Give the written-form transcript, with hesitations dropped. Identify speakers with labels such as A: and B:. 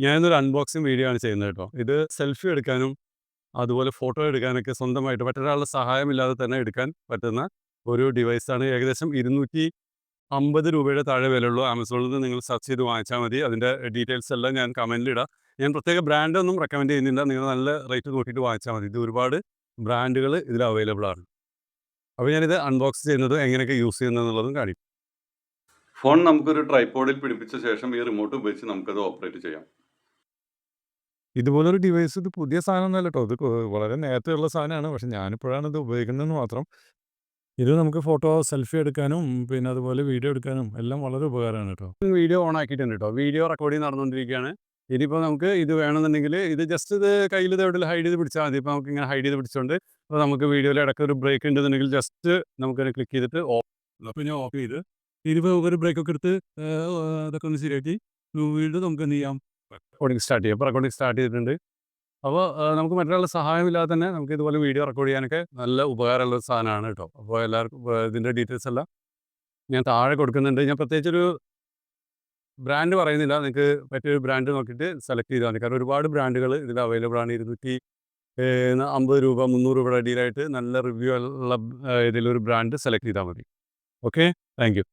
A: ഞാനിന്നൊരു unboxing video ആണ് ചെയ്യുന്നത് കേട്ടോ. ഇത് സെൽഫി എടുക്കാനും, അതുപോലെ ഫോട്ടോ എടുക്കാനൊക്കെ സ്വന്തമായിട്ട് മറ്റൊരാളുടെ സഹായമില്ലാതെ തന്നെ എടുക്കാൻ പറ്റുന്ന ഒരു ഡിവൈസാണ്. ഏകദേശം 250 രൂപയുടെ താഴെ വിലയുള്ളൂ. ആമസോണിൽ നിന്ന് നിങ്ങൾ സെർച്ച് ചെയ്ത് വാങ്ങിച്ചാൽ മതി. അതിൻ്റെ ഡീറ്റെയിൽസ് എല്ലാം ഞാൻ കമൻറ്റിലിടാം. ഞാൻ പ്രത്യേക ബ്രാൻഡൊന്നും റെക്കമെൻഡ് ചെയ്യുന്നില്ല. നിങ്ങൾ നല്ല റേറ്റ് നോക്കിയിട്ട് വാങ്ങിച്ചാൽ മതി. ഇത് ഒരുപാട് ബ്രാൻഡുകൾ ഇതിൽ അവൈലബിൾ ആണ്. അപ്പോൾ ഞാനിത് അൺബോക്സ് ചെയ്യുന്നതും എങ്ങനെയൊക്കെ യൂസ് ചെയ്യുന്നതെന്നുള്ളതും കാണിക്കും. ഫോൺ നമുക്കൊരു ട്രൈപോഡിൽ പിടിപ്പിച്ച ശേഷം ഈ റിമോട്ട് ഉപയോഗിച്ച് നമുക്കത് ഓപ്പറേറ്റ് ചെയ്യാം.
B: ഇതുപോലൊരു ഡിവൈസ് ഇത് പുതിയ സാധനമൊന്നുമല്ല കേട്ടോ. ഇത് വളരെ നേരത്തെയുള്ള സാധനമാണ്. പക്ഷെ ഞാനിപ്പോഴാണ് ഇത് ഉപയോഗിക്കുന്നതെന്ന് മാത്രം. ഇത് നമുക്ക് ഫോട്ടോ, സെൽഫി എടുക്കാനും പിന്നെ അതുപോലെ വീഡിയോ എടുക്കാനും എല്ലാം വളരെ ഉപകാരമാണ് കേട്ടോ.
A: വീഡിയോ ഓൺ ആക്കിയിട്ടുണ്ട് കേട്ടോ. വീഡിയോ റെക്കോർഡിംഗ് നടന്നുകൊണ്ടിരിക്കുകയാണ്. ഇനിയിപ്പോൾ നമുക്ക് ഇത് വേണമെന്നുണ്ടെങ്കിൽ ഇത് ജസ്റ്റ് ഇത് കയ്യിൽ ഇത് എവിടെയെങ്കിലും ഹൈഡ് ചെയ്ത് പിടിച്ചാൽ മതി. ഇപ്പോൾ നമുക്ക് ഇങ്ങനെ ഹൈഡ് ചെയ്ത് പിടിച്ചുകൊണ്ട് അപ്പോൾ നമുക്ക് വീഡിയോയിൽ ഇടയ്ക്ക് ഒരു ബ്രേക്ക് ഉണ്ടെന്നുണ്ടെങ്കിൽ ജസ്റ്റ് നമുക്കത് ക്ലിക്ക് ചെയ്തിട്ട് ഓഫ്. അപ്പോൾ ഞാൻ ഓഫ് ചെയ്ത് ഇനിയിപ്പോൾ ഒരു ബ്രേക്കൊക്കെ എടുത്ത് അതൊക്കെ ഒന്ന് ശരിയാക്കി വീണ്ടും നമുക്ക് എന്ത് ചെയ്യാം, റെക്കോർഡിംഗ് സ്റ്റാർട്ട് ചെയ്യാം. അപ്പോൾ റെക്കോർഡിംഗ് സ്റ്റാർട്ട് ചെയ്തിട്ടുണ്ട്. അപ്പോൾ നമുക്ക് മറ്റൊരാളുടെ സഹായമില്ലാതെ തന്നെ നമുക്ക് ഇതുപോലെ വീഡിയോ റെക്കോർഡ് ചെയ്യാനൊക്കെ നല്ല ഉപകാരമുള്ള ഒരു സാധനമാണ് കേട്ടോ. അപ്പോൾ എല്ലാവർക്കും ഇതിൻ്റെ ഡീറ്റെയിൽസ് എല്ലാം ഞാൻ താഴെ കൊടുക്കുന്നുണ്ട്. ഞാൻ പ്രത്യേകിച്ചൊരു ബ്രാൻഡ് പറയുന്നില്ല. നിങ്ങൾക്ക് പറ്റിയൊരു ബ്രാൻഡ് നോക്കിയിട്ട് സെലക്ട് ചെയ്താൽ മതി. കാരണം ഒരുപാട് ബ്രാൻഡുകൾ ഇതിൽ അവൈലബിൾ ആണ്. 250 രൂപ, 300 രൂപയുടെ ഇടയിലായിട്ട് നല്ല റിവ്യൂ ഉള്ള ഏതെങ്കിലും ഒരു ബ്രാൻഡ് സെലക്ട് ചെയ്താൽ മതി. Okay, thank you.